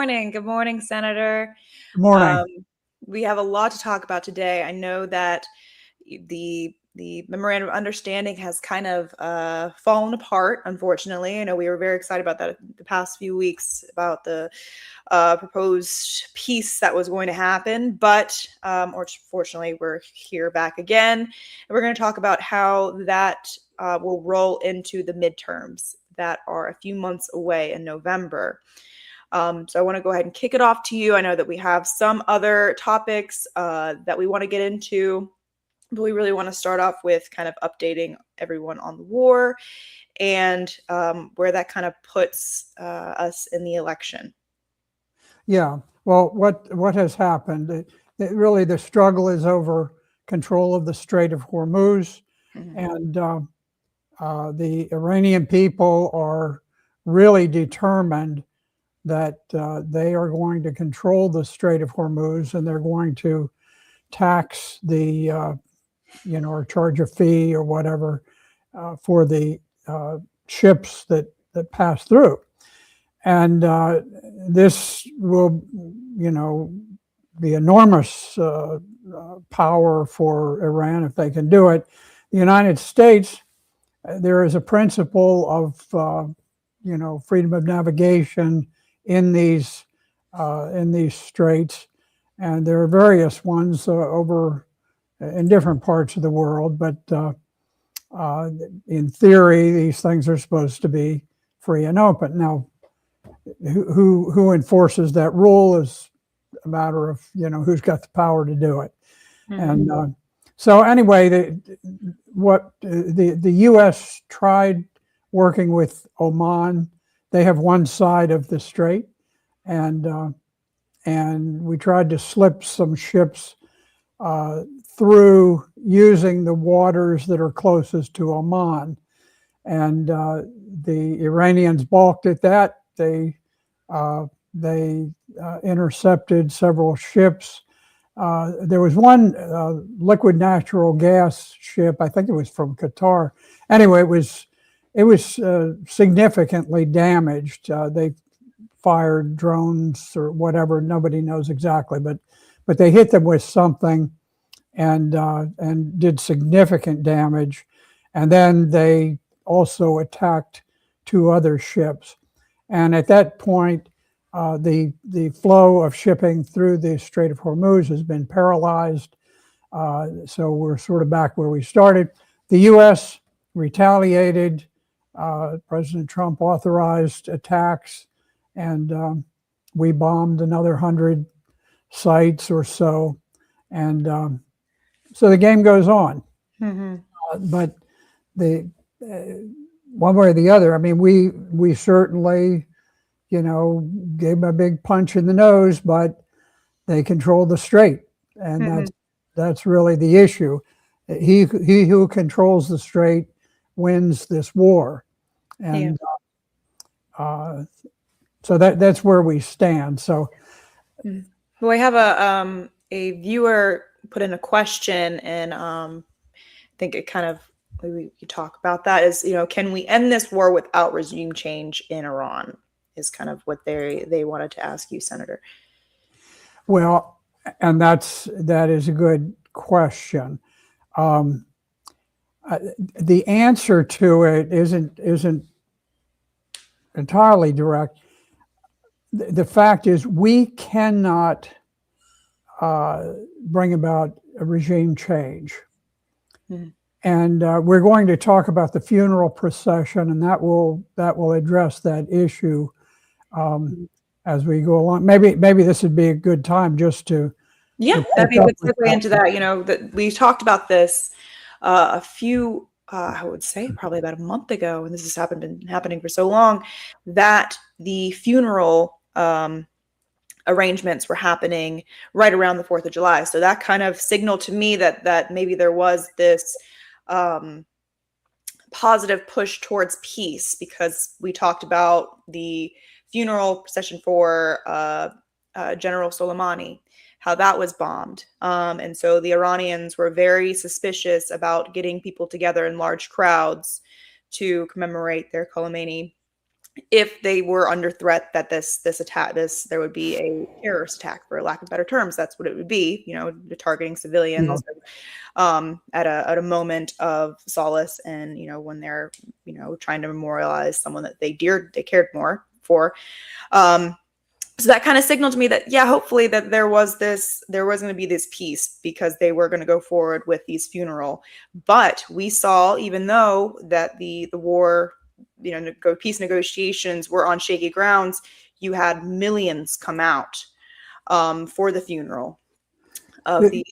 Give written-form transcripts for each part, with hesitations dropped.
morning. Good morning, Senator. Good morning. Um, we have a lot to talk about today. I know that the memorandum of understanding has kind of fallen apart, unfortunately. I know we were very excited about that the past few weeks about the proposed peace that was going to happen, but unfortunately, we're here back again, and we're going to talk about how that will roll into the midterms that are a few months away in November. So I want to go ahead and kick it off to you. I know that we have some other topics that we want to get into, but we really want to start off with kind of updating everyone on the war and where that kind of puts us in the election. Yeah. Well, what has happened? Really, the struggle is over control of the Strait of Hormuz, and the Iranian people are really determined that they are going to control the Strait of Hormuz, and they're going to tax or charge a fee or whatever for the ships that pass through. And this will, be enormous power for Iran if they can do it. The United States, there is a principle of, freedom of navigation in these straits, and there are various ones over in different parts of the world. But in theory, these things are supposed to be free and open. Now, who enforces that rule is a matter of who's got the power to do it. And so anyway, the U.S. tried working with Oman. They have one side of the strait, and we tried to slip some ships through using the waters that are closest to Oman, and the Iranians balked at that. They intercepted several ships. There was one liquid natural gas ship. I think it was from Qatar. Anyway, it was significantly damaged. They fired drones or whatever. Nobody knows exactly, but they hit them with something and did significant damage. And then they also attacked two other ships. And at that point, the flow of shipping through the Strait of Hormuz has been paralyzed. So we're sort of back where we started. The U.S. retaliated. President Trump authorized attacks, and we bombed another 100 sites or so. And so the game goes on. But the one way or the other, I mean, we certainly, gave them a big punch in the nose, but they control the strait, and that's really the issue. He who controls the strait wins this war, and so that's where we stand. So, well, I have a viewer put in a question, and I think it kind of we could talk about that is, can we end this war without regime change in Iran? Is kind of what they wanted to ask you, Senator. Well, and that is a good question. The answer to it isn't entirely direct. The fact is, we cannot bring about a regime change. And we're going to talk about the funeral procession, and that will address that issue as we go along. Maybe this would be a good time just to that'd be a good segue into that. That we talked about this a few, I would say probably about a month ago, and this has been happening for so long, that the funeral arrangements were happening right around the 4th of July. So that kind of signaled to me that maybe there was this positive push towards peace, because we talked about the funeral procession for General Soleimani, how that was bombed. And so the Iranians were very suspicious about getting people together in large crowds to commemorate their Khomeini if they were under threat that there would be a terrorist attack, for lack of better terms. That's what it would be, targeting Yeah. civilians at a moment of solace, and when they're trying to memorialize someone that they cared more for. So that kind of signaled to me that, yeah, hopefully that there was going to be this peace, because they were going to go forward with these funeral. But we saw, even though that the war, peace negotiations were on shaky grounds, you had millions come out for the funeral of the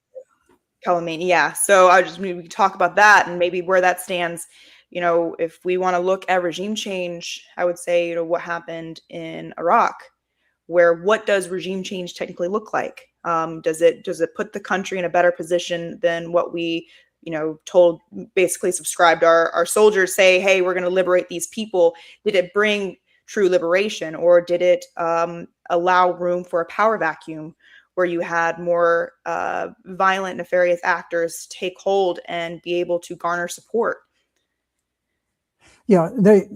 Khamenei. Yeah. So I just maybe talk about that and maybe where that stands. If we want to look at regime change, I would say, what happened in Iraq, where what does regime change technically look like? Does it put the country in a better position than what we, told, basically subscribed our soldiers say, hey, we're going to liberate these people? Did it bring true liberation, or did it allow room for a power vacuum where you had more violent, nefarious actors take hold and be able to garner support? Yeah, the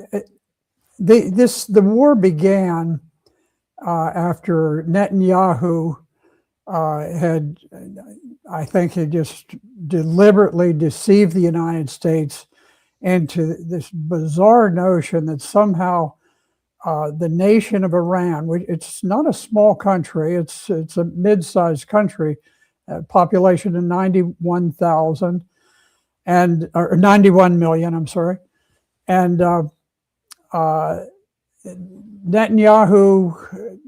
war began after Netanyahu had just deliberately deceived the United States into this bizarre notion that somehow the nation of Iran, which it's not a small country, it's a mid-sized country, population of 91,000 or 91 million, I'm sorry, and Netanyahu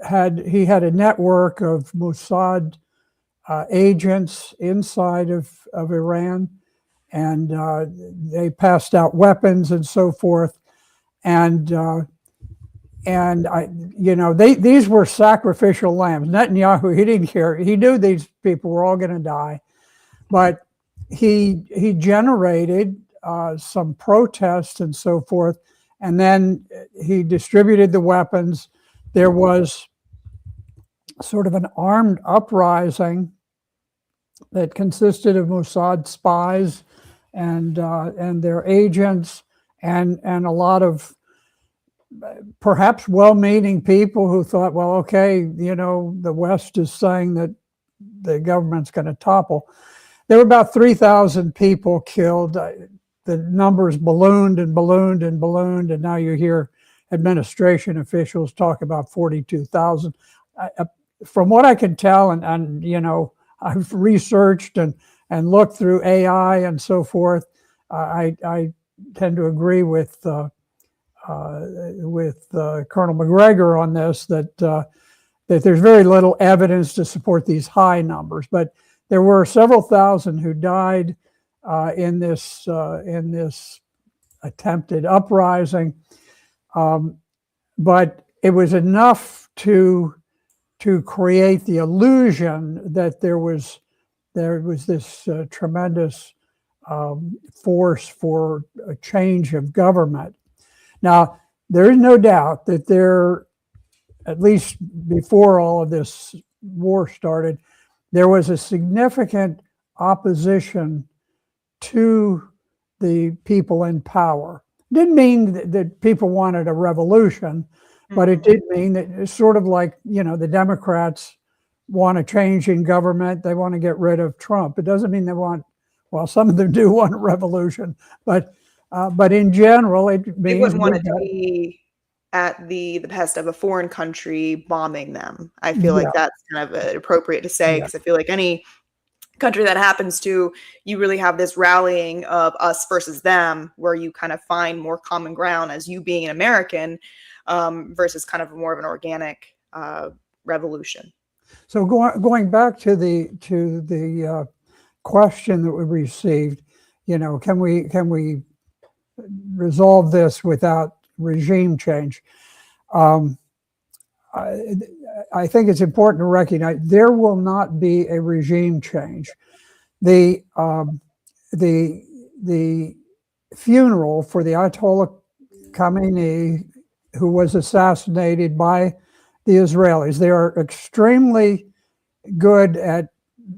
had a network of Mossad agents inside of Iran, and they passed out weapons and so forth. And these were sacrificial lambs. Netanyahu, he didn't care. He knew these people were all going to die, but he generated some protests and so forth. And then he distributed the weapons. There was sort of an armed uprising that consisted of Mossad spies and their agents and a lot of perhaps well-meaning people who thought, well, okay, the West is saying that the government's going to topple. There were about 3,000 people killed. The numbers ballooned and ballooned and ballooned, and now you hear administration officials talk about 42,000. From what I can tell, and I've researched and looked through AI and so forth, I tend to agree with Colonel McGregor on this, that there's very little evidence to support these high numbers, but there were several thousand who died in this attempted uprising, but it was enough to create the illusion that there was this tremendous force for a change of government. Now, there is no doubt that at least before all of this war started, there was a significant opposition to the people in power. Didn't mean that people wanted a revolution, but it did mean that it's sort of like, the Democrats want a change in government. They want to get rid of Trump. It doesn't mean some of them do want a revolution, but in general, it means they wouldn't want it to be at the behest of a foreign country bombing them. I feel like that's kind of appropriate to say, because I feel like any country that happens to, you really have this rallying of us versus them, where you kind of find more common ground as you being an American, versus kind of more of an organic revolution. So going back to the question that we received, can we resolve this without regime change? I think it's important to recognize there will not be a regime change. The funeral for the Ayatollah Khamenei, who was assassinated by the Israelis, they are extremely good at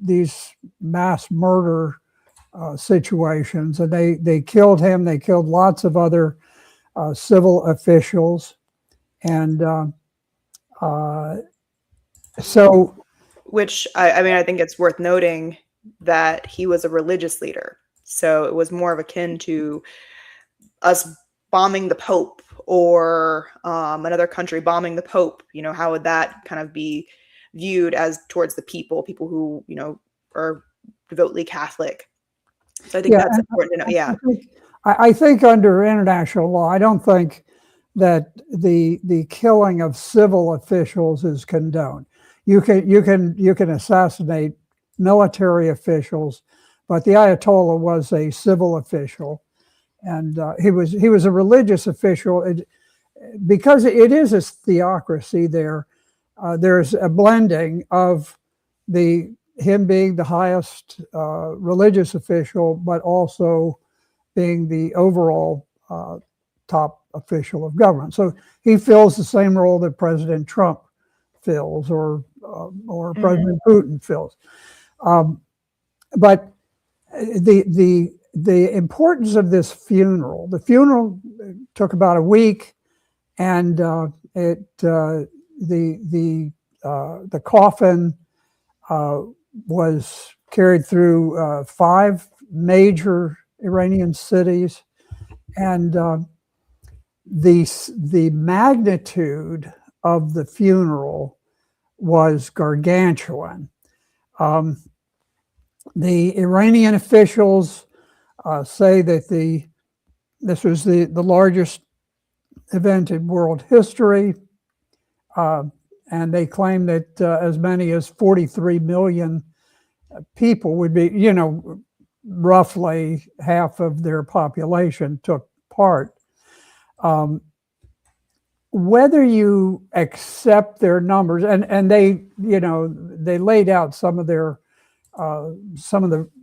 these mass murder situations, and they killed him. They killed lots of other civil officials. And so, which I mean, I think it's worth noting that he was a religious leader. So it was more of akin to us bombing the Pope or another country bombing the Pope. You know, how would that kind of be viewed as towards the people who, you know, are devoutly Catholic? So I think that's important to know. Yeah. I think under international law, I don't think that the killing of civil officials is condoned. You can assassinate military officials, but the Ayatollah was a civil official, and he was a religious official. Because it is a theocracy there, there's a blending of him being the highest religious official, but also being the overall top official of government. So he fills the same role that President Trump fills, or President Putin fills. But the importance of this funeral, the funeral took about a week, and the coffin was carried through 5 major Iranian cities, and the magnitude of the funeral was gargantuan. The Iranian officials say that this was the largest event in world history, and they claim that as many as 43 million people would be, you know, roughly half of their population took part. Whether you accept their numbers, and they, you know, they laid out some of the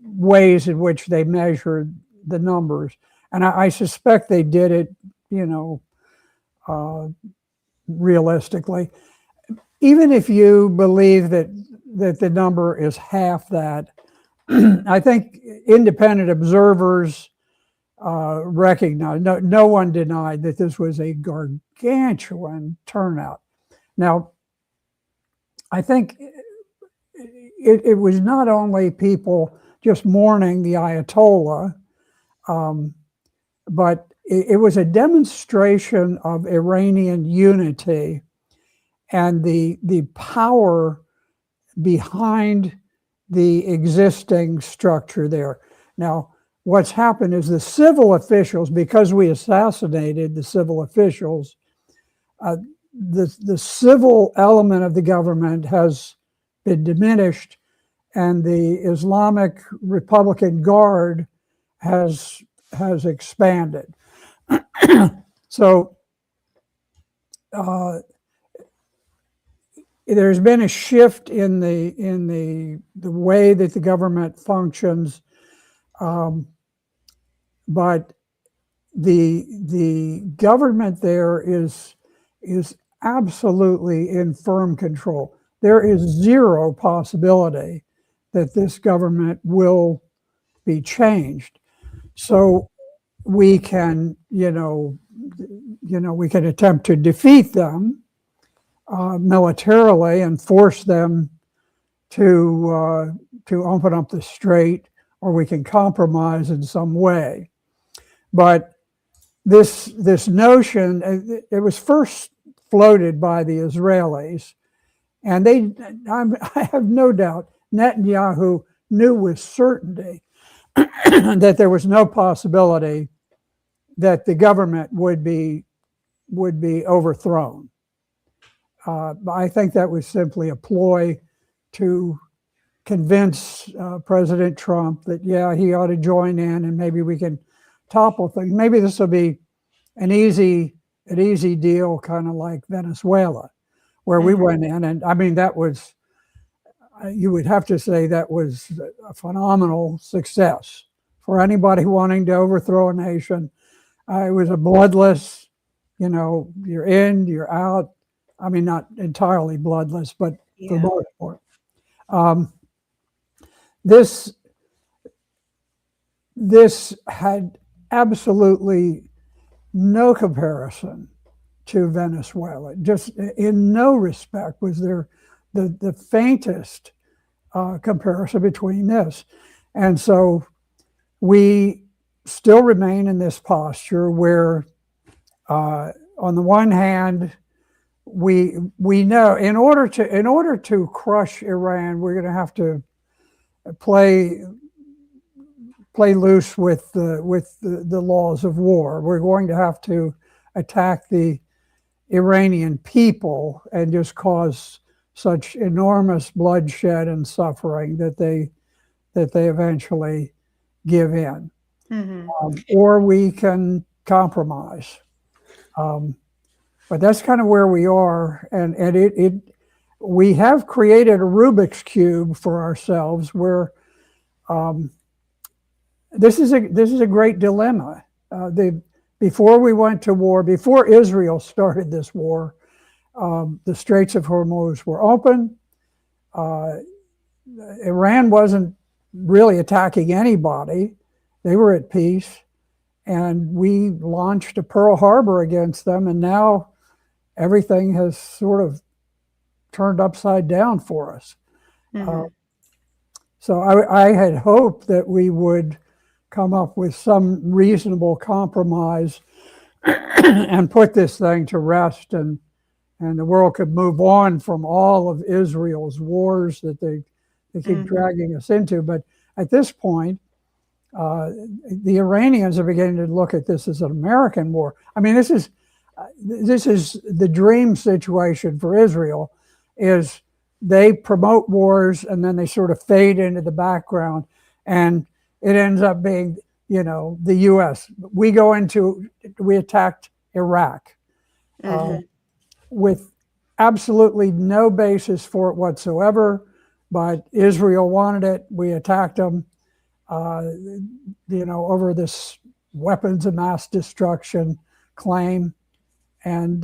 ways in which they measured the numbers, and I suspect they did it, you know, realistically. Even if you believe that the number is half that, I think independent observers recognize, no one denied that this was a gargantuan turnout. Now, I think it was not only people just mourning the Ayatollah, but it was a demonstration of Iranian unity and the power behind the existing structure there. Now, what's happened is the civil officials, because we assassinated the civil officials, the civil element of the government has been diminished, and the Islamic Republican Guard has expanded. So there's been a shift in the way that the government functions, but the government there is absolutely in firm control. There is zero possibility that this government will be changed. So we can, we can attempt to defeat them militarily and force them to open up the Strait, or we can compromise in some way. But this notion, it was first floated by the Israelis, and I have no doubt Netanyahu knew with certainty that there was no possibility that the government would be overthrown. I think that was simply a ploy to convince President Trump that, yeah, he ought to join in and maybe we can topple things. Maybe this will be an easy deal, kind of like Venezuela, where we went in. And I mean, that was, you would have to say that was a phenomenal success for anybody wanting to overthrow a nation. It was a bloodless, you're in, you're out. I mean, not entirely bloodless, but for the most part. This had absolutely no comparison to Venezuela. Just in no respect was there the faintest comparison between this. And so we still remain in this posture where, on the one hand, we know in order to crush Iran, we're going to have to play loose with the laws of war. We're going to have to attack the Iranian people and just cause such enormous bloodshed and suffering that they eventually give in. Or we can compromise. But that's kind of where we are, and we have created a Rubik's Cube for ourselves where this is a great dilemma. Before we went to war, before Israel started this war, the Straits of Hormuz were open. Iran wasn't really attacking anybody. They were at peace. And we launched a Pearl Harbor against them. And now everything has sort of turned upside down for us. So I had hoped that we would come up with some reasonable compromise and put this thing to rest, and the world could move on from all of Israel's wars that they keep dragging us into. But at this point, the Iranians are beginning to look at this as an American war. I mean, this is the dream situation for Israel, is they promote wars and then they sort of fade into the background, and it ends up being, the U.S. We attacked Iraq with absolutely no basis for it whatsoever, but Israel wanted it. We attacked them, over this weapons of mass destruction claim, and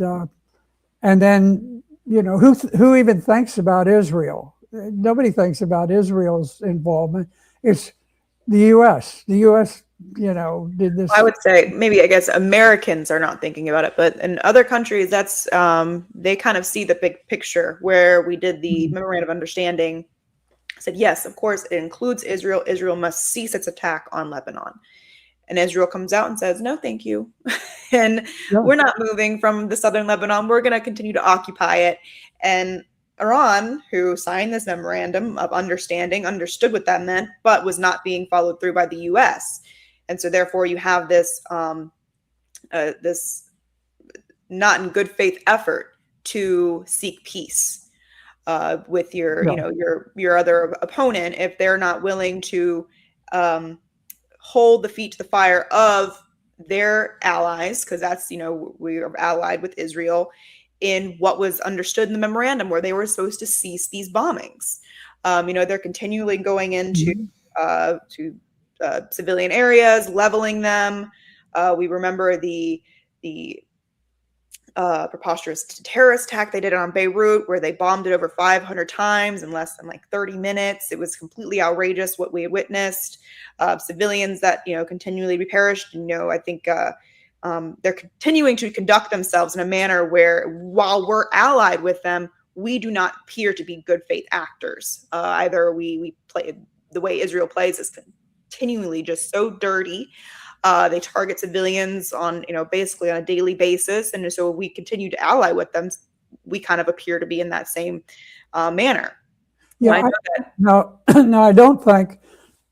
then who even thinks about Israel? Nobody thinks about Israel's involvement. It's the U.S. The U.S. did this. I would say maybe, I guess, Americans are not thinking about it, but in other countries, that's they kind of see the big picture where we did the memorandum of understanding. Said, yes, of course, it includes Israel. Israel must cease its attack on Lebanon. And Israel comes out and says, no, thank you. And we're not moving from the southern Lebanon. We're going to continue to occupy it. And Iran, who signed this memorandum of understanding, understood what that meant, but was not being followed through by the U.S. And so therefore you have this, this not in good faith effort to seek peace with your other opponent, if they're not willing to hold the feet to the fire of their allies, because that's, we are allied with Israel in what was understood in the memorandum, where they were supposed to cease these bombings. They're continually going into civilian areas, leveling them. We remember the preposterous terrorist attack they did on Beirut, where they bombed it over 500 times in less than 30 minutes. It was completely outrageous what we had witnessed. Civilians that continually perished. I think they're continuing to conduct themselves in a manner where, while we're allied with them, we do not appear to be good faith actors. Either we play the way Israel plays is continually just so dirty. They target civilians on, basically on a daily basis. And so we continue to ally with them. We kind of appear to be in that same manner. Yeah. No, I don't think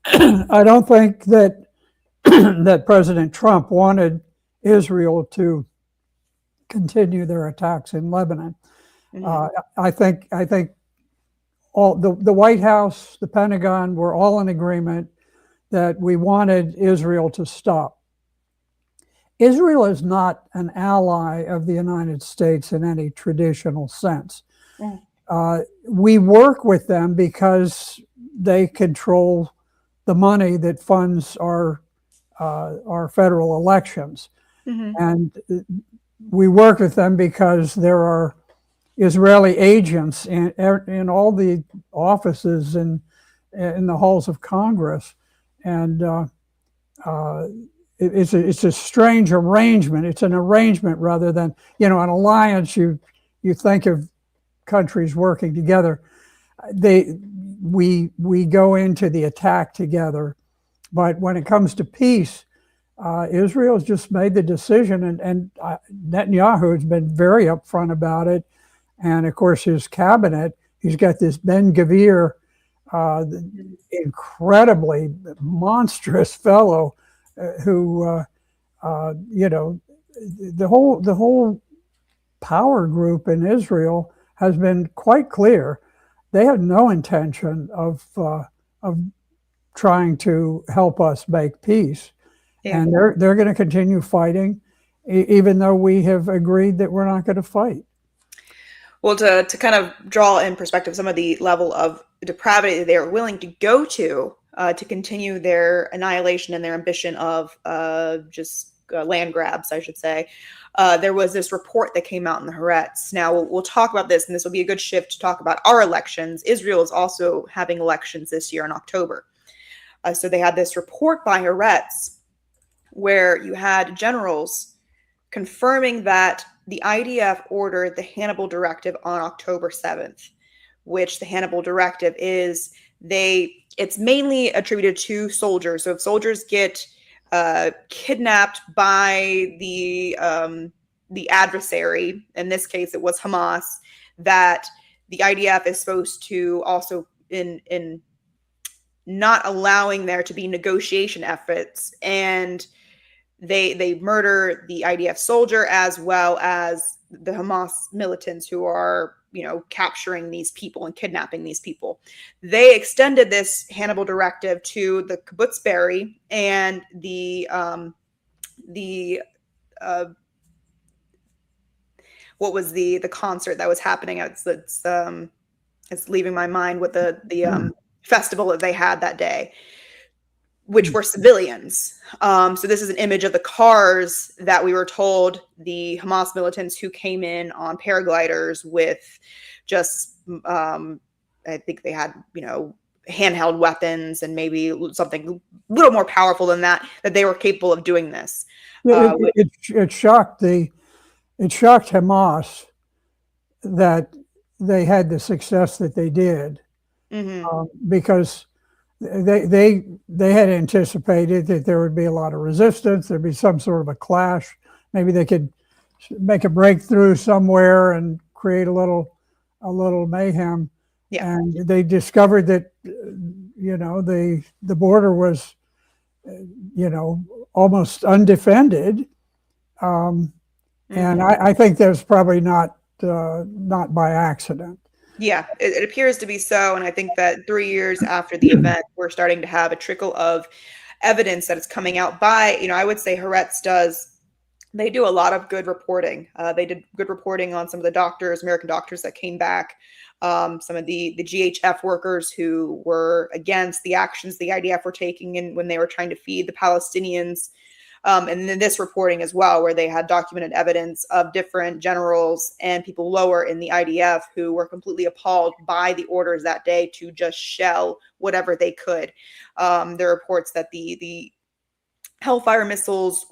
that that President Trump wanted Israel to continue their attacks in Lebanon. I think all the White House, the Pentagon were all in agreement that we wanted Israel to stop. Israel is not an ally of the United States in any traditional sense. We work with them because they control the money that funds our federal elections. And we work with them because there are Israeli agents in all the offices in the halls of Congress. And it's a strange arrangement. It's an arrangement rather than, an alliance. You think of countries working together. We go into the attack together, but when it comes to peace, Israel's just made the decision, and Netanyahu has been very upfront about it. And of course, his cabinet, he's got this Ben Gvir, incredibly monstrous fellow, who, the whole power group in Israel has been quite clear. They have no intention of trying to help us make peace. Yeah. And they're going to continue fighting, even though we have agreed that we're not going to fight. Well, to kind of draw in perspective some of the level of depravity they're willing to go to continue their annihilation and their ambition of just land grabs, I should say. There was this report that came out in the Haaretz. Now, we'll talk about this, and this will be a good shift to talk about our elections. Israel is also having elections this year in October. So they had this report by Haaretz where you had generals confirming that the IDF ordered the Hannibal directive on October 7th, which the Hannibal directive is it's mainly attributed to soldiers. So if soldiers get kidnapped by the adversary, in this case it was Hamas, that the IDF is supposed to also in not allowing there to be negotiation efforts, and they murder the IDF soldier as well as the Hamas militants who are capturing these people and kidnapping these people. They extended this Hannibal directive to the kibbutz Be'eri and what was the concert that was happening? It's leaving my mind with the festival that they had that day, which were civilians. So this is an image of the cars that we were told the Hamas militants who came in on paragliders with just, I think they had, handheld weapons and maybe something a little more powerful than that they were capable of doing this. It shocked Hamas that they had the success that they did, because they had anticipated that there would be a lot of resistance. There'd be some sort of a clash. Maybe they could make a breakthrough somewhere and create a little mayhem. Yeah. And they discovered that the border was almost undefended, and I think that's probably not by accident. Yeah, it appears to be so. And I think that 3 years after the event, we're starting to have a trickle of evidence that is coming out by, I would say Haaretz they do a lot of good reporting. They did good reporting on some of the doctors, American doctors that came back, some of the GHF workers who were against the actions the IDF were taking when they were trying to feed the Palestinians. And then this reporting as well, where they had documented evidence of different generals and people lower in the IDF who were completely appalled by the orders that day to just shell whatever they could. There are reports that the Hellfire missiles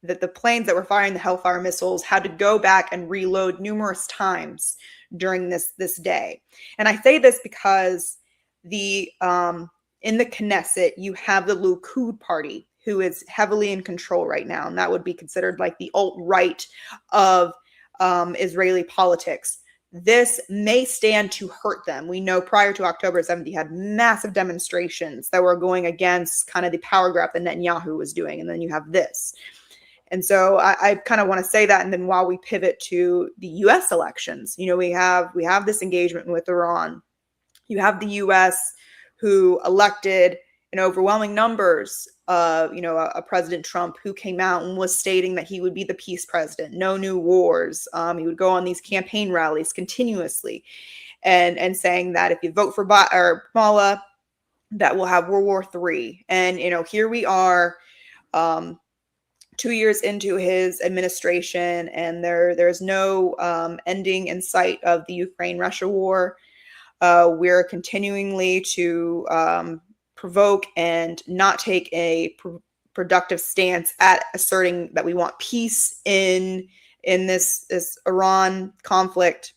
that the planes that were firing the Hellfire missiles had to go back and reload numerous times during this day. And I say this because in the Knesset, you have the Likud party, who is heavily in control right now. And that would be considered like the alt-right of Israeli politics. This may stand to hurt them. We know prior to October 7th, you had massive demonstrations that were going against kind of the power grab that Netanyahu was doing. And then you have this. And so I kind of want to say that. And then while we pivot to the U.S. elections, we have this engagement with Iran. You have the U.S. who elected in overwhelming numbers, a President Trump who came out and was stating that he would be the peace president, no new wars. He would go on these campaign rallies continuously and saying that if you vote for Kamala, that we'll have World War III. And, here we are 2 years into his administration, and there's no ending in sight of the Ukraine-Russia war. We're continuingly to provoke and not take a productive stance at asserting that we want peace in this Iran conflict.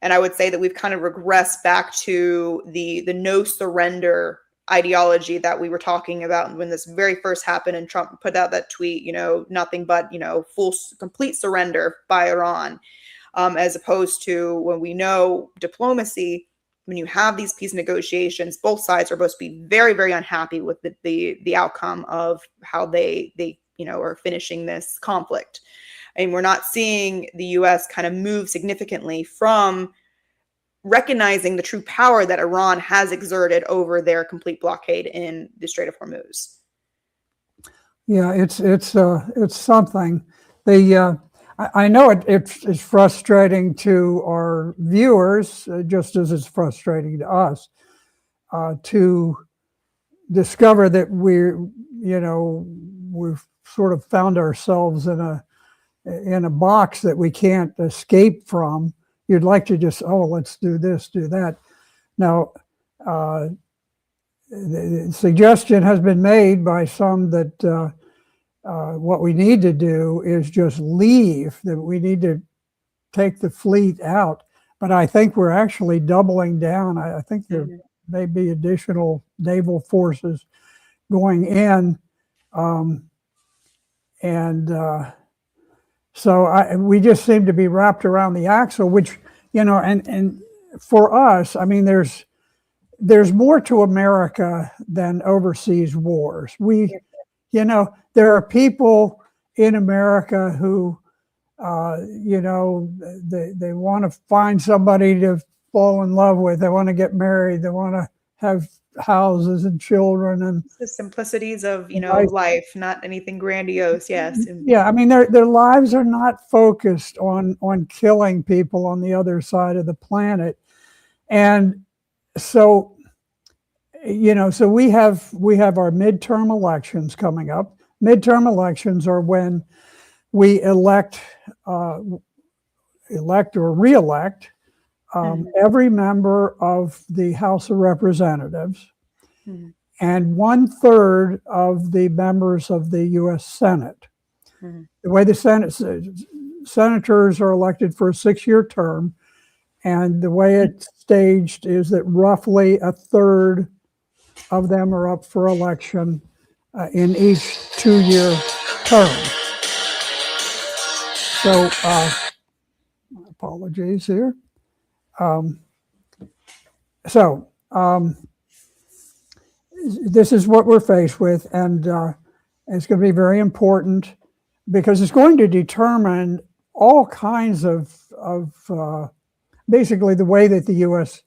And I would say that we've kind of regressed back to the no surrender ideology that we were talking about when this very first happened, and Trump put out that tweet, nothing but, complete surrender by Iran, as opposed to when we know diplomacy, when you have these peace negotiations, both sides are supposed to be very, very unhappy with the outcome of how they are finishing this conflict. And we're not seeing the U.S. kind of move significantly from recognizing the true power that Iran has exerted over their complete blockade in the Strait of Hormuz. Yeah, it's something. I know it's frustrating to our viewers, just as it's frustrating to us, to discover that we've sort of found ourselves in a box that we can't escape from. You'd like to just, let's do this, do that. Now, the suggestion has been made by some that what we need to do is just leave, that we need to take the fleet out. But I think we're actually doubling down. I think there may be additional naval forces going in. So we just seem to be wrapped around the axle, which, and for us, I mean, there's more to America than overseas wars. There are people in America who, they want to find somebody to fall in love with. They want to get married. They want to have houses and children, and the simplicities of life, not anything grandiose. Yes. Yeah, I mean, their lives are not focused on killing people on the other side of the planet. And so so we have our midterm elections coming up. Midterm elections are when we elect or re-elect every member of the House of Representatives and 1/3 of the members of the U.S. Senate. The way the senators are elected for a 6-year term, and the way it's staged is that roughly 1/3 of them are up for election in each 2-year term. So, apologies here. This is what we're faced with, and it's going to be very important because it's going to determine all kinds of basically the way that the U.S.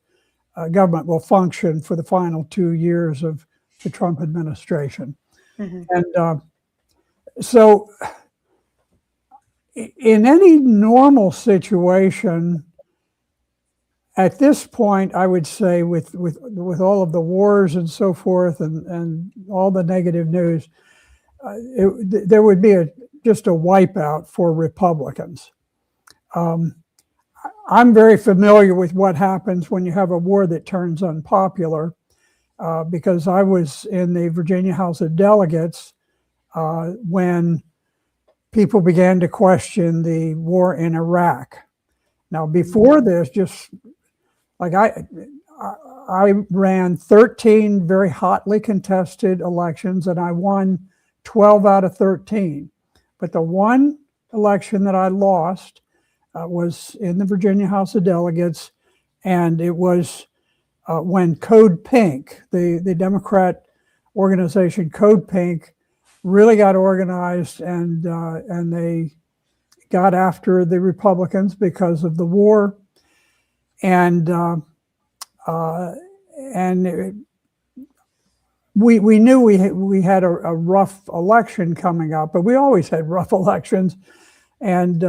Government will function for the final 2 years of the Trump administration. And so in any normal situation, at this point, I would say with all of the wars and so forth and all the negative news, there would be just a wipeout for Republicans. I'm very familiar with what happens when you have a war that turns unpopular, because I was in the Virginia House of Delegates when people began to question the war in Iraq. Now, before this, just like I ran 13 very hotly contested elections, and I won 12 out of 13. But the one election that I lost was in the Virginia House of Delegates, and it was when Code Pink, the Democrat organization Code Pink, really got organized, and they got after the Republicans because of the war, and we knew we had a rough election coming up, but we always had rough elections, and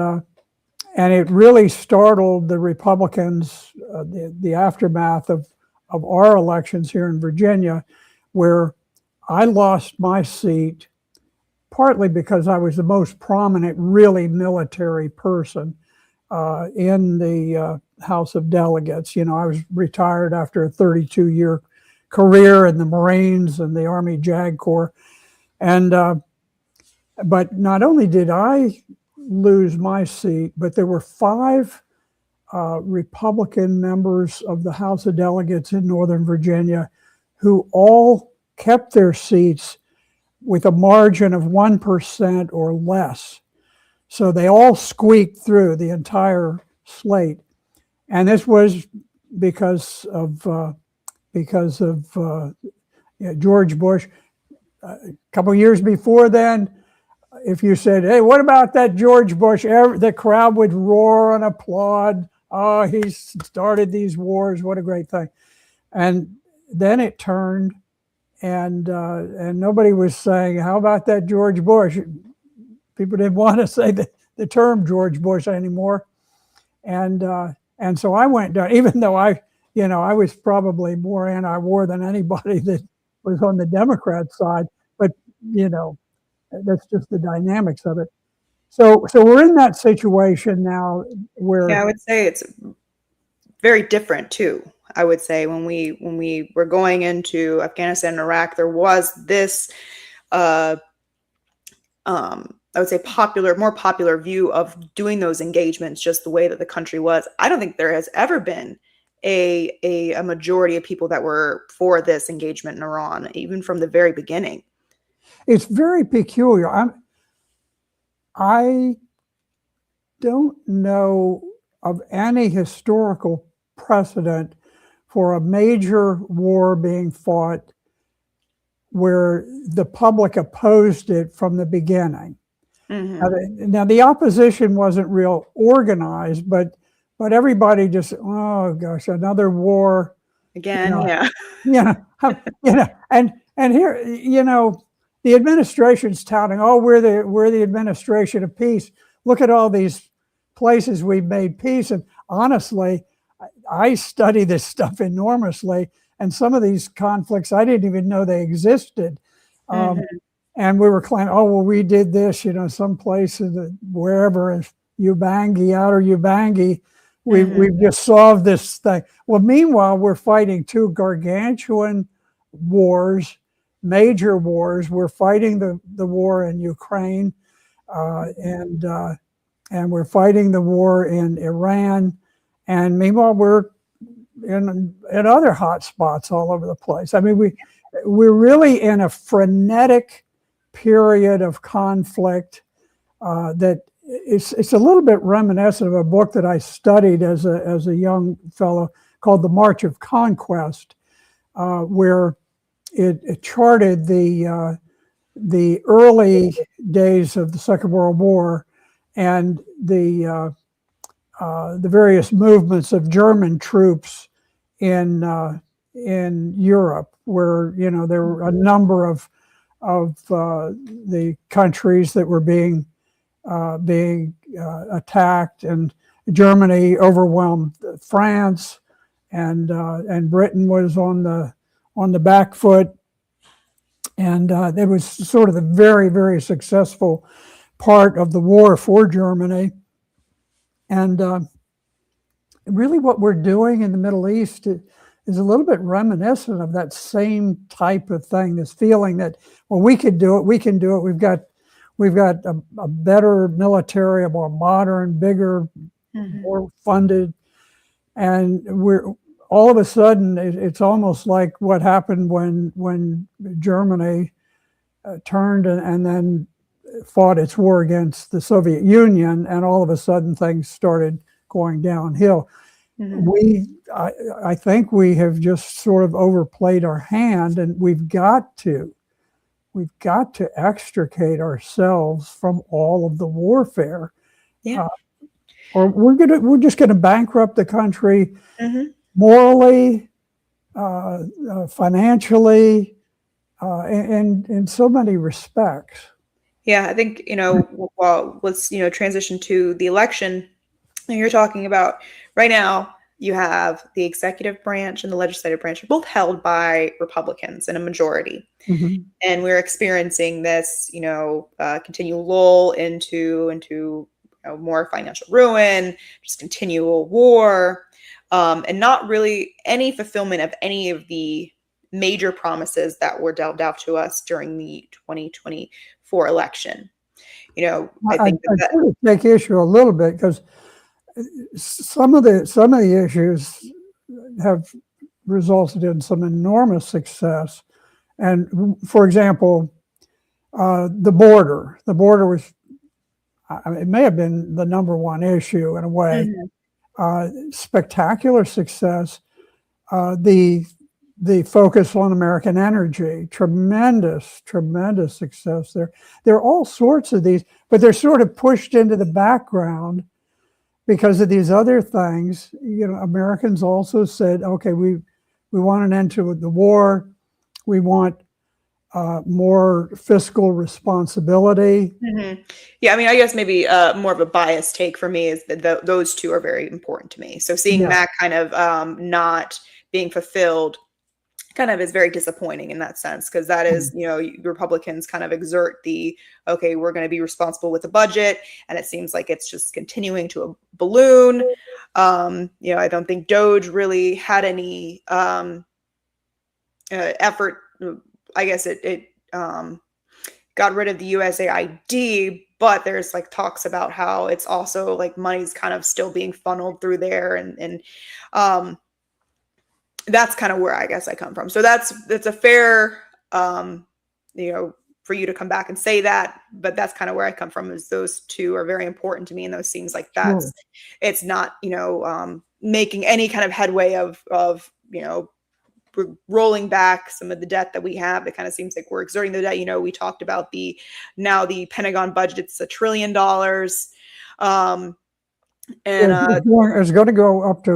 it really startled the Republicans, the aftermath of our elections here in Virginia, where I lost my seat partly because I was the most prominent, really military person in the House of Delegates. I was retired after a 32-year career in the Marines and the Army JAG Corps. And But not only did I lose my seat, but there were five Republican members of the House of Delegates in Northern Virginia who all kept their seats with a margin of 1% or less. So they all squeaked through the entire slate. And this was because of George Bush. A couple of years before then, if you said, "Hey, what about that George Bush?" the crowd would roar and applaud. Oh, he started these wars. What a great thing. And then it turned, and nobody was saying, "How about that George Bush?" People didn't want to say the term George Bush anymore. And so I went down, even though I was probably more anti-war than anybody that was on the Democrat side. But, that's just the dynamics of it. So we're in that situation now where, Yeah, I would say it's very different too. I would say when we were going into Afghanistan and Iraq, there was this I would say more popular view of doing those engagements just the way that the country was. I don't think there has ever been a majority of people that were for this engagement in Iran, even from the very beginning. it's very peculiar. I don't know of any historical precedent for a major war being fought where the public opposed it from the beginning. Now, the opposition wasn't real organized, but everybody just, oh gosh, another war Again, and here, the administration's touting, oh, we're the administration of peace. Look at all these places we've made peace. And honestly, I study this stuff enormously, and some of these conflicts I didn't even know they existed. And we were claiming, oh, well, we did this, some places, wherever, in Ubangi, outer Ubangi, we've just solved this thing. Well, meanwhile, we're fighting two gargantuan wars, major wars. We're fighting the war in Ukraine, and we're fighting the war in Iran. And meanwhile, we're in other hot spots all over the place. I mean, we're really in a frenetic period of conflict that it's a little bit reminiscent of a book that I studied as a young fellow called The March of Conquest, where it charted the early days of the Second World War and the various movements of German troops in Europe, where there were a number of the countries that were being attacked, and Germany overwhelmed France, and Britain was on the back foot, and it was sort of the very, very successful part of the war for Germany. And really what we're doing in the Middle East is a little bit reminiscent of that same type of thing, this feeling that, well, we can do it. We've got a better military, a more modern, bigger, more funded. And we're all of a sudden, it's almost like what happened when Germany turned and then fought its war against the Soviet Union, and all of a sudden things started going downhill. I think we have just sort of overplayed our hand, and we've got to extricate ourselves from all of the warfare, or we're just gonna bankrupt the country morally, financially, in so many respects. Yeah, I think, well, let's, transition to the election. You're talking about right now, you have the executive branch and the legislative branch are both held by Republicans in a majority. And we're experiencing this, continual lull into more financial ruin, just continual war, and not really any fulfillment of any of the major promises that were dealt out to us during the 2024 election. I I think that. sort of take issue a little bit because some of the issues have resulted in some enormous success. And for example, the border was, it may have been the number one issue in a way. Spectacular success. The focus on American energy, tremendous success there. There are all sorts of these, but they're sort of pushed into the background because of these other things. Americans also said, okay, we want an end to the war. We want more fiscal responsibility. Yeah, I mean, I guess maybe more of a biased take for me is that those two are very important to me. So seeing that kind of not being fulfilled kind of is very disappointing in that sense, because that is, Republicans kind of exert okay, we're going to be responsible with the budget, and it seems like it's just continuing to balloon. I don't think Doge really had any effort. I guess it got rid of the USAID, but there's like talks about how it's also like money's kind of still being funneled through there, and that's kind of where I guess I come from. So that's a fair, for you to come back and say that, but that's kind of where I come from, is those two are very important to me. And those seems like it's not, making any kind of headway of, rolling back some of the debt that we have. It kind of seems like we're exerting the debt. We talked about now the Pentagon budget's $1 trillion. And it's going to go up to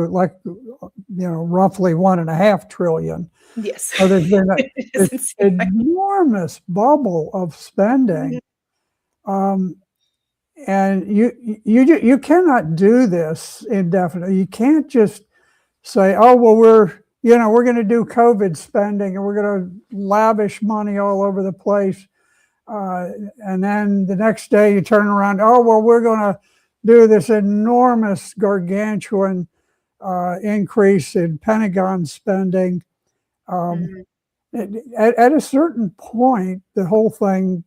roughly $1.5 trillion. Yes. So there's been this enormous bubble of spending, and you cannot do this indefinitely. You can't just say, oh well, we're going to do COVID spending and we're going to lavish money all over the place, and then the next day you turn around, oh well, we're going to do this enormous gargantuan increase in Pentagon spending. At a certain point, the whole thing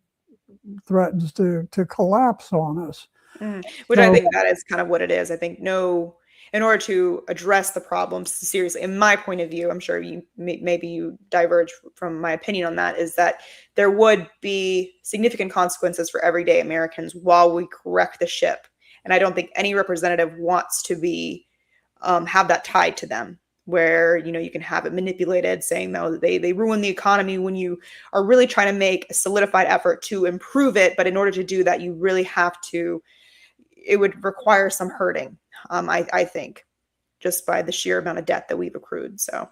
threatens to collapse on us. Which I think that is kind of what it is. I think in order to address the problems seriously, in my point of view, I'm sure maybe you diverge from my opinion on that, is that there would be significant consequences for everyday Americans while we correct the ship. And I don't think any representative wants to be have that tied to them, where you can have it manipulated, saying no, they ruin the economy, when you are really trying to make a solidified effort to improve it. But in order to do that, you really have to. It would require some hurting, I think, just by the sheer amount of debt that we've accrued. So,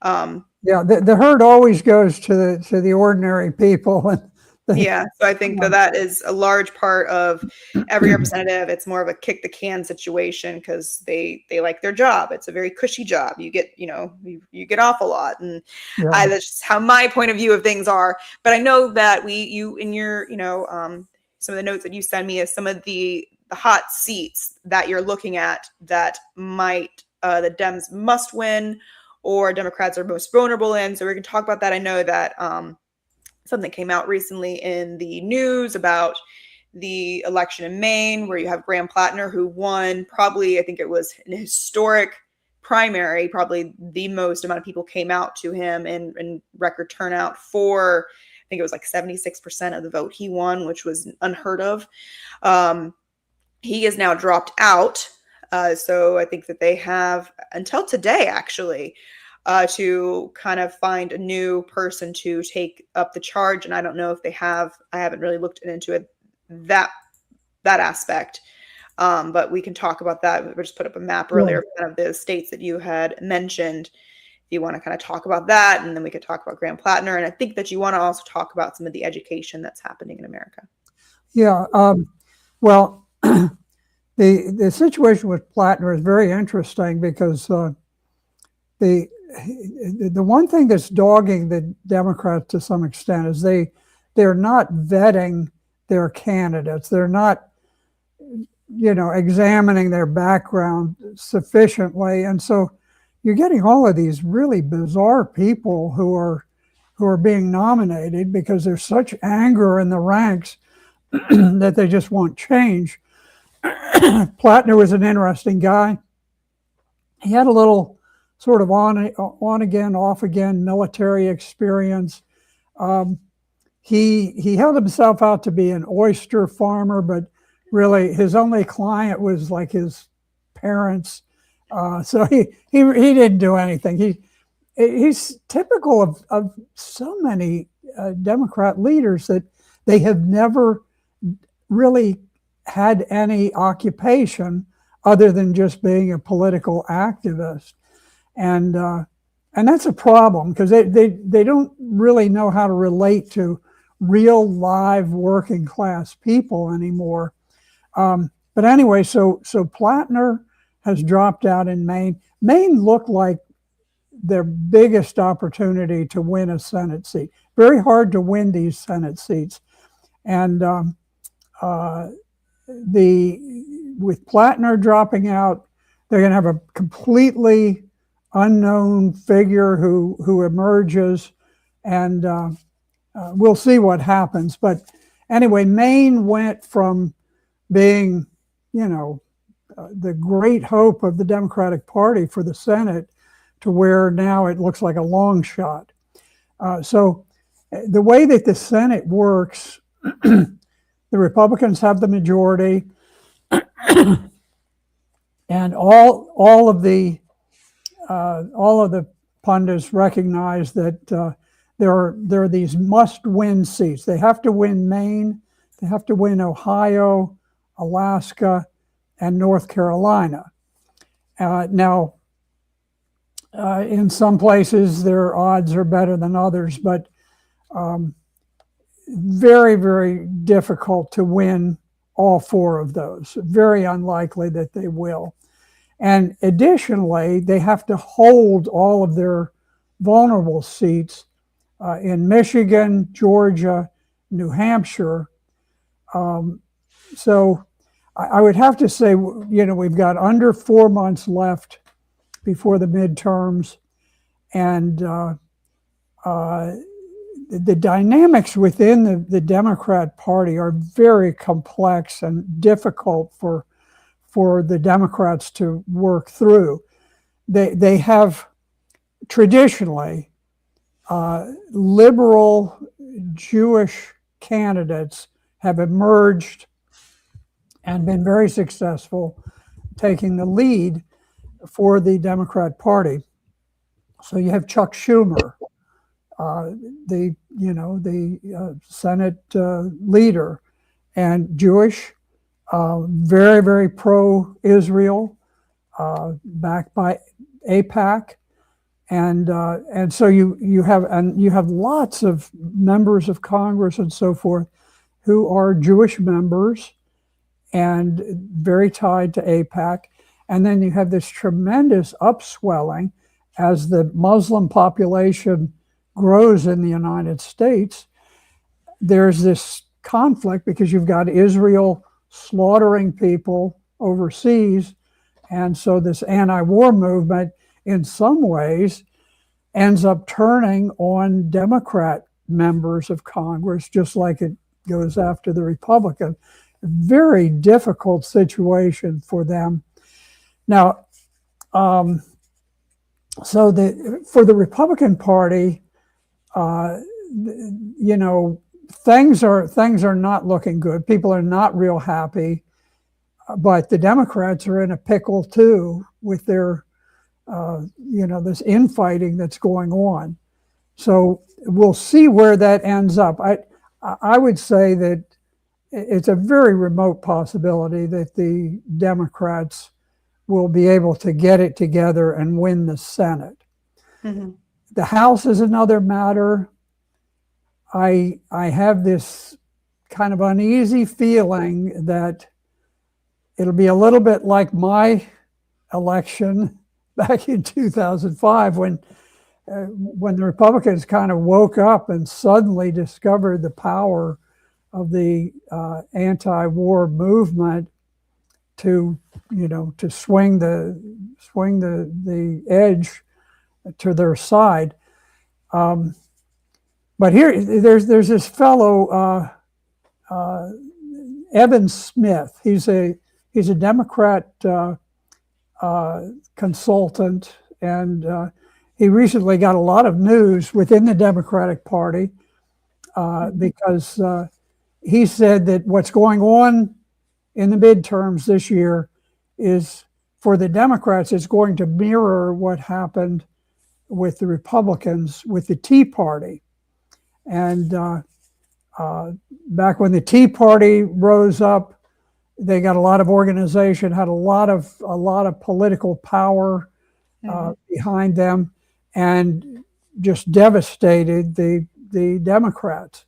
the hurt always goes to the ordinary people. Yeah, so I think that is a large part of every representative. It's more of a kick the can situation because they like their job. It's a very cushy job. You get you get off a lot, and that's just how my point of view of things are. But I know that you in your some of the notes that you send me is some of the hot seats that you're looking at that might the Dems must win, or Democrats are most vulnerable in. So we can talk about that. I know that something came out recently in the news about the election in Maine, where you have Graham Plattner, who won probably, I think it was an historic primary, probably the most amount of people came out to him in record turnout for, I think it was like 76% of the vote he won, which was unheard of. He is now dropped out. So I think that they have until today, actually, to kind of find a new person to take up the charge. And I don't know if they have. I haven't really looked into it, that aspect. But we can talk about that. We just put up a map earlier of kind of the states that you had mentioned. If you want to kind of talk about that, and then we could talk about Graham Plattner. And I think that you want to also talk about some of the education that's happening in America. Yeah. Well, the situation with Plattner is very interesting because the one thing that's dogging the Democrats to some extent is they're not vetting their candidates. They're not, examining their background sufficiently, and so you're getting all of these really bizarre people who are being nominated because there's such anger in the ranks that they just won't change. Plattner was an interesting guy. He had a little sort of on again, off again military experience. He held himself out to be an oyster farmer, but really his only client was like his parents. So he didn't do anything. He's typical of so many Democrat leaders that they have never really had any occupation other than just being a political activist. And that's a problem because they don't really know how to relate to real live working class people anymore. But anyway, so Plattner has dropped out in Maine. Maine looked like their biggest opportunity to win a Senate seat. Very hard to win these Senate seats. And with Plattner dropping out, they're going to have a completely unknown figure who emerges, and we'll see what happens. But anyway, Maine went from being, the great hope of the Democratic Party for the Senate to where now it looks like a long shot. So the way that the Senate works, the Republicans have the majority, and all of the pundits recognize that there are these must-win seats. They have to win Maine, they have to win Ohio, Alaska, and North Carolina. Now, in some places, their odds are better than others, but very, very difficult to win all four of those. Very unlikely that they will. And additionally, they have to hold all of their vulnerable seats in Michigan, Georgia, New Hampshire. So I would have to say, we've got under 4 months left before the midterms, and the dynamics within the Democrat Party are very complex and difficult for the Democrats to work through. They have traditionally liberal Jewish candidates have emerged and been very successful taking the lead for the Democrat Party. So you have Chuck Schumer, the Senate leader, and Jewish, very, very pro-Israel, backed by AIPAC, and so you have lots of members of Congress and so forth who are Jewish members and very tied to AIPAC, and then you have this tremendous upswelling as the Muslim population grows in the United States. There's this conflict because you've got Israel slaughtering people overseas, and so this anti-war movement in some ways ends up turning on Democrat members of Congress, just like it goes after the Republican. Very difficult situation for them. Now, so for the Republican Party, things are not looking good. People are not real happy, but the Democrats are in a pickle too with their, this infighting that's going on. So we'll see where that ends up. I would say that it's a very remote possibility that the Democrats will be able to get it together and win the Senate. Mm-hmm. The House is another matter. I have this kind of uneasy feeling that it'll be a little bit like my election back in 2005 when the Republicans kind of woke up and suddenly discovered the power of the anti-war movement to swing the edge to their side. But here there's this fellow Evan Smith. He's a Democrat consultant, and he recently got a lot of news within the Democratic Party because he said that what's going on in the midterms this year is, for the Democrats, it's going to mirror what happened with the Republicans with the Tea Party. And back when the Tea Party rose up, they got a lot of organization, had a lot of political power behind them, and just devastated the Democrats.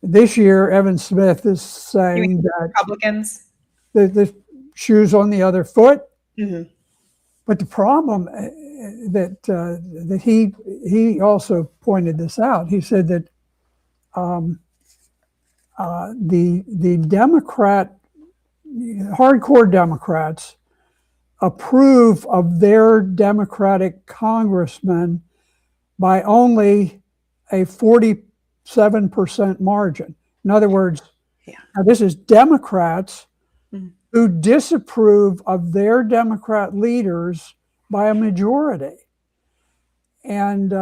This year, Evan Smith is saying that Republicans, the shoe's on the other foot. Mm-hmm. But the problem that he also pointed this out. He said that the Democrat, hardcore Democrats, approve of their Democratic congressman by only a 47% margin. In other words, this is Democrats who disapprove of their Democrat leaders by a majority. And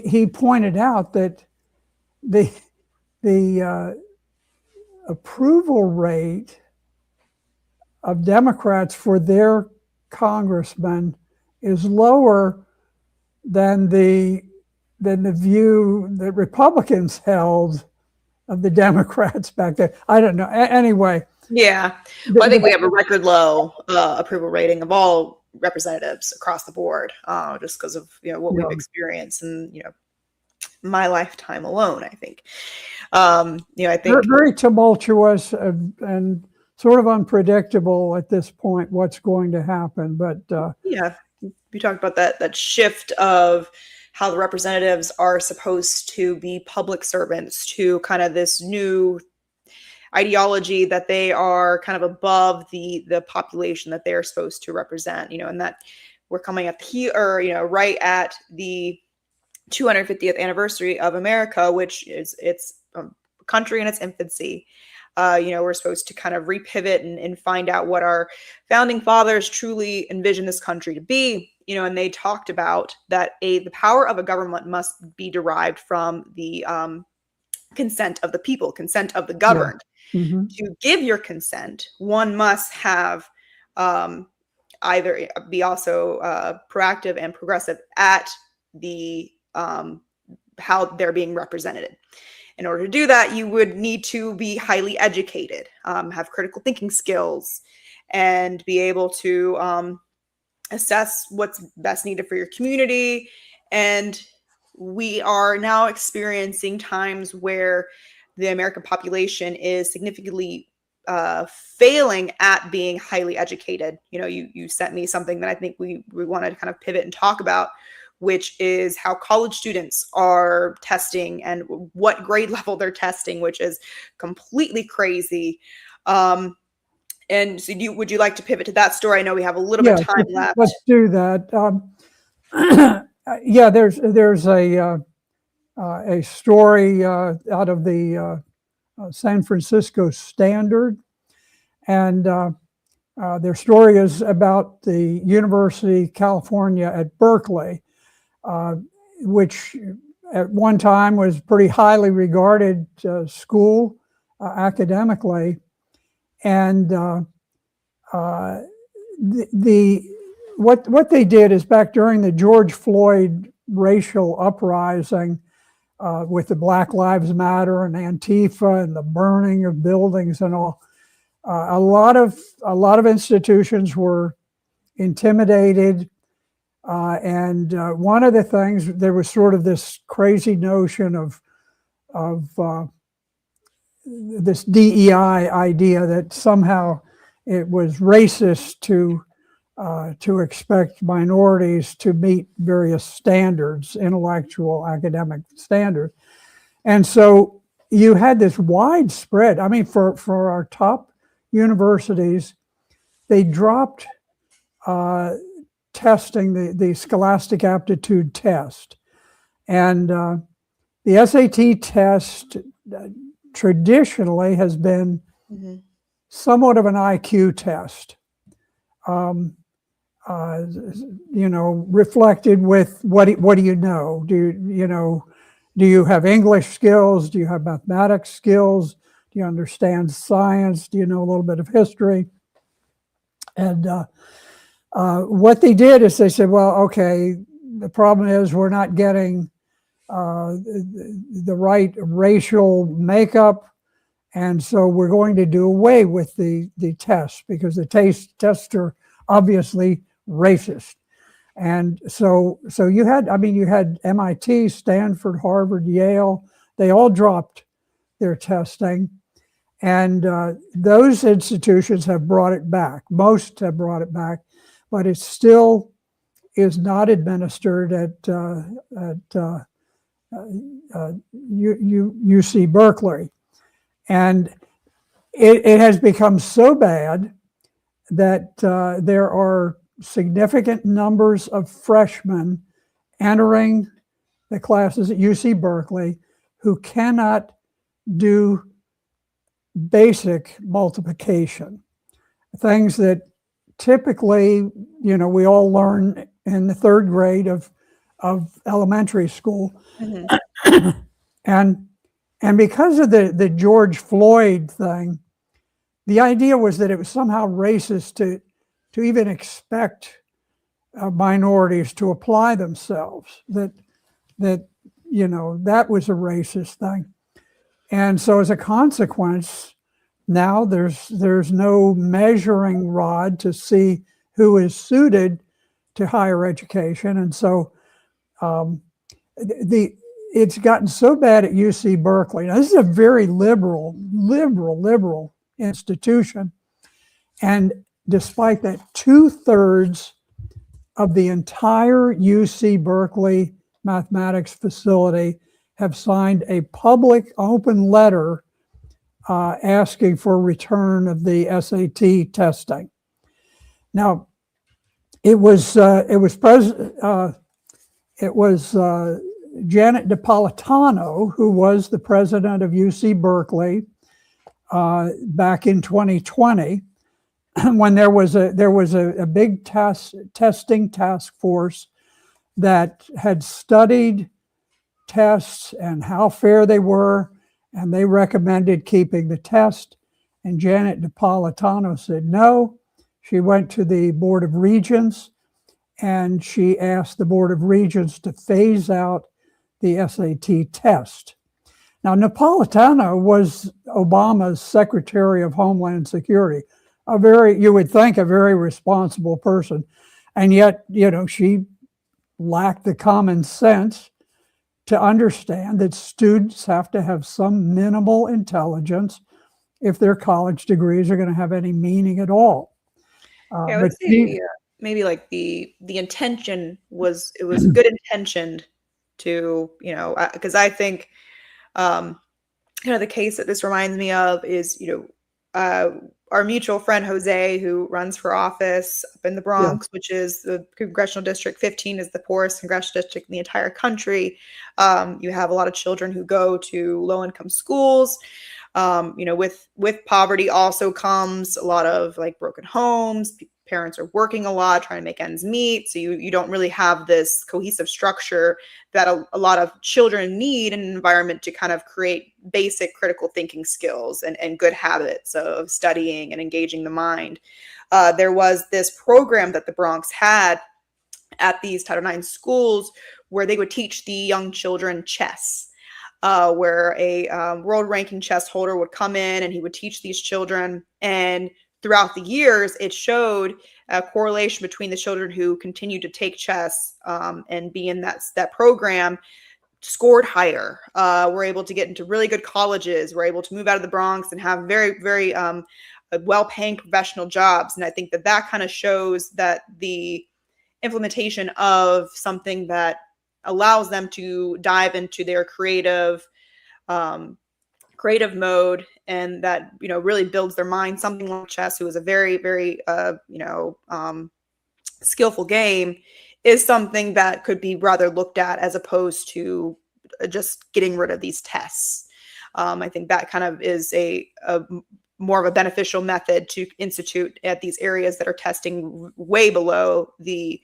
he pointed out that the approval rate of Democrats for their congressman is lower than the view that Republicans held of the Democrats back then. I don't know. Anyway. Yeah. Well, I think we have a record low approval rating of all representatives across the board, just because of what we've experienced in my lifetime alone. I think. I think very tumultuous and sort of unpredictable at this point what's going to happen. But we talked about that shift of how the representatives are supposed to be public servants to kind of this new ideology that they are kind of above the population that they are supposed to represent, and that we're coming at right at the 250th anniversary of America, which is it's a country in its infancy. We're supposed to kind of repivot and find out what our founding fathers truly envisioned this country to be. And they talked about that the power of a government must be derived from the consent of the people, consent of the governed. Mm-hmm. To give your consent, one must have either be also proactive and progressive at the how they're being represented. In order to do that, you would need to be highly educated, have critical thinking skills, and be able to assess what's best needed for your community. And we are now experiencing times where the American population is significantly failing at being highly educated. You sent me something that I think we want to kind of pivot and talk about, which is how college students are testing and what grade level they're testing, which is completely crazy. And so would you like to pivot to that story? I know we have a little bit of time left. Let's do that. There's a story out of the San Francisco Standard, and their story is about the University of California at Berkeley, which at one time was pretty highly regarded school academically. And what they did is, back during the George Floyd racial uprising with the Black Lives Matter and Antifa and the burning of buildings and all, a lot of institutions were intimidated. And one of the things, there was sort of this crazy notion of this DEI idea that somehow it was racist to expect minorities to meet various standards, intellectual, academic standards. And so you had this widespread, I mean, for our top universities, they dropped testing, the Scholastic Aptitude Test. And the SAT test traditionally has been somewhat of an IQ test. Reflected with what do you know? Do you have English skills? Do you have mathematics skills? Do you understand science? Do you know a little bit of history? And what they did is they said, well, okay, the problem is we're not getting the right racial makeup. And so we're going to do away with the tests because the tests are obviously racist. And so you had MIT, Stanford, Harvard, Yale, they all dropped their testing. And those institutions have brought it back. Most have brought it back, but it still is not administered at UC Berkeley. And it has become so bad that there are significant numbers of freshmen entering the classes at UC Berkeley who cannot do basic multiplication, things that typically, we all learn in the third grade of elementary school. And because of the George Floyd thing, the idea was that it was somehow racist to even expect minorities to apply themselves, that was a racist thing. And so as a consequence, now there's no measuring rod to see who is suited to higher education. And so it's gotten so bad at UC Berkeley. Now, this is a very liberal institution. And despite that, 2/3 of the entire UC Berkeley mathematics facility have signed a public open letter asking for return of the SAT testing. Now, it was Janet Napolitano, who was the president of UC Berkeley back in 2020, when there was a big testing task force that had studied tests and how fair they were, and they recommended keeping the test. And Janet Napolitano said no. She went to the Board of Regents and she asked the Board of Regents to phase out the SAT test. Now, Napolitano was Obama's Secretary of Homeland Security, you would think, a very responsible person. And yet, she lacked the common sense to understand that students have to have some minimal intelligence if their college degrees are going to have any meaning at all. I would say maybe like the intention was good intentioned to, because I think the case that this reminds me of is, our mutual friend Jose, who runs for office up in the Bronx, which is the congressional district 15, is the poorest congressional district in the entire country. You have a lot of children who go to low-income schools. With poverty also comes a lot of like broken homes. Parents are working a lot, trying to make ends meet. So you don't really have this cohesive structure that a lot of children need in an environment to kind of create basic critical thinking skills and good habits of studying and engaging the mind. There was this program that the Bronx had at these Title IX schools where they would teach the young children chess. Where a world ranking chess holder would come in and he would teach these children. And throughout the years, it showed a correlation between the children who continued to take chess and be in that program scored higher, were able to get into really good colleges, were able to move out of the Bronx and have very, very well-paying professional jobs. And I think that kind of shows that the implementation of something that allows them to dive into their creative mode, and that really builds their mind. Something like chess, who is a very, very skillful game, is something that could be rather looked at as opposed to just getting rid of these tests. I think that kind of is a more of a beneficial method to institute at these areas that are testing way below the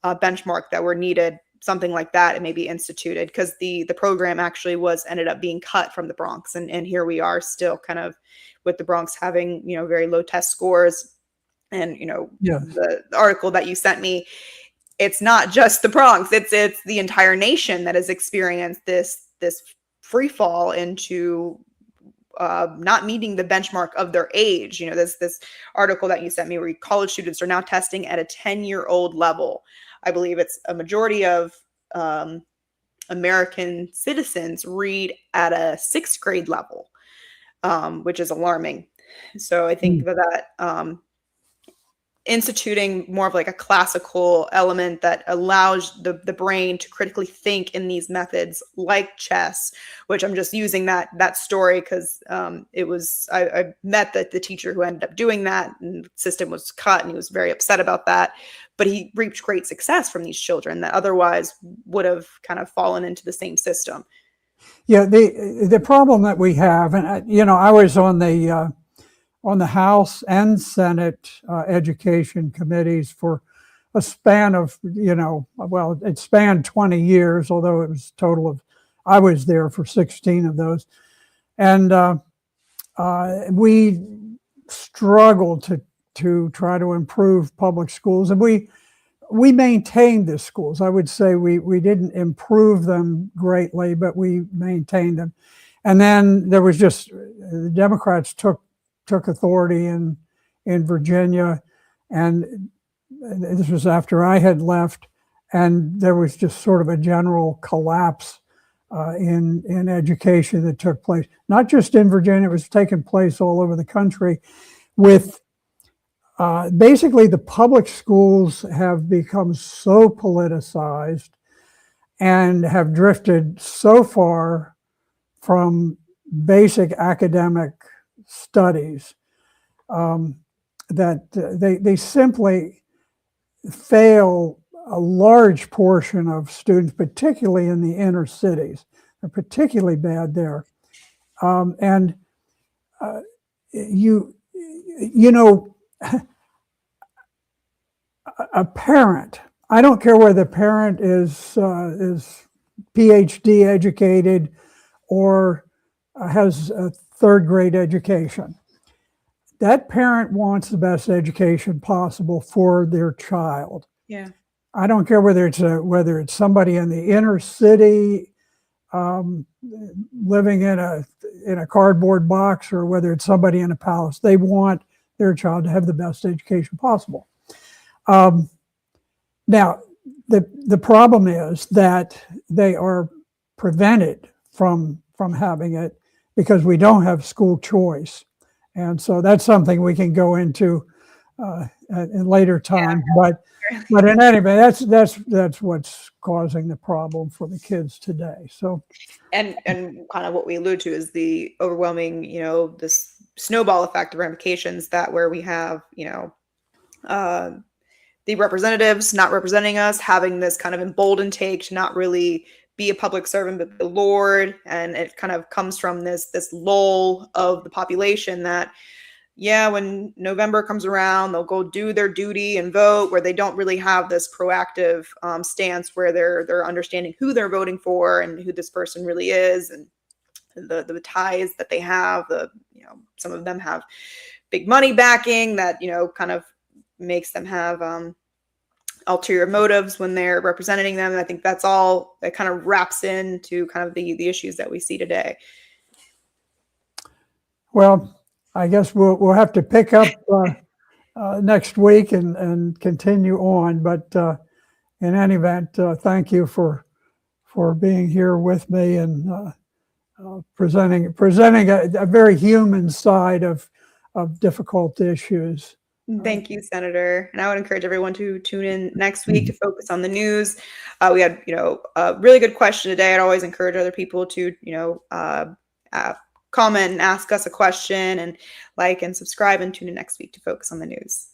benchmark that were needed. Something like that, it may be instituted, because the program actually ended up being cut from the Bronx, and here we are still kind of with the Bronx having very low test scores. And Yeah. the article that you sent me, it's not just the Bronx, it's the entire nation that has experienced this free fall into not meeting the benchmark of their age. This article that you sent me, where college students are now testing at a 10-year-old level. I believe it's a majority of American citizens read at a 6th grade level, which is alarming. So I think that instituting more of like a classical element that allows the brain to critically think in these methods like chess, which I'm just using that story because I met the teacher who ended up doing that, and the system was cut, and he was very upset about that. But he reaped great success from these children that otherwise would have kind of fallen into the same system. Yeah, the problem that we have, and I was on the House and Senate education committees for a span of, well, it spanned 20 years, although it was a total of, I was there for 16 of those. And we struggled to try to improve public schools. And we maintained the schools. I would say we didn't improve them greatly, but we maintained them. And then there was just, the Democrats took authority in Virginia, and this was after I had left, and there was just sort of a general collapse in education that took place, not just in Virginia, it was taking place all over the country, with basically the public schools have become so politicized and have drifted so far from basic academic studies that they simply fail a large portion of students, particularly in the inner cities. They're particularly bad there. A parent, I don't care whether the parent is PhD educated or has a 3rd grade education. That parent wants the best education possible for their child. Yeah. I don't care whether it's somebody in the inner city living in a cardboard box, or whether it's somebody in a palace. They want their child to have the best education possible. Now, the problem is that they are prevented from having it because we don't have school choice. And so that's something we can go into in later time. Yeah. But in any event, that's what's causing the problem for the kids today. So, and kind of what we allude to is the overwhelming, this snowball effect of ramifications, that where we have, the representatives not representing us, having this kind of emboldened take to not really be a public servant but the Lord, and it kind of comes from this lull of the population that, when November comes around, they'll go do their duty and vote, where they don't really have this proactive stance where they're understanding who they're voting for and who this person really is, and the ties that they have. Some of them have big money backing that kind of makes them have ulterior motives when they're representing them. And I think that's all that kind of wraps into kind of the issues that we see today. Well, I guess we'll have to pick up next week and continue on. But in any event, thank you for being here with me and presenting a very human side of difficult issues. Thank you, Senator. And I would encourage everyone to tune in next week to focus on the news. We had, a really good question today. I'd always encourage other people to, comment and ask us a question, and like and subscribe, and tune in next week to focus on the news.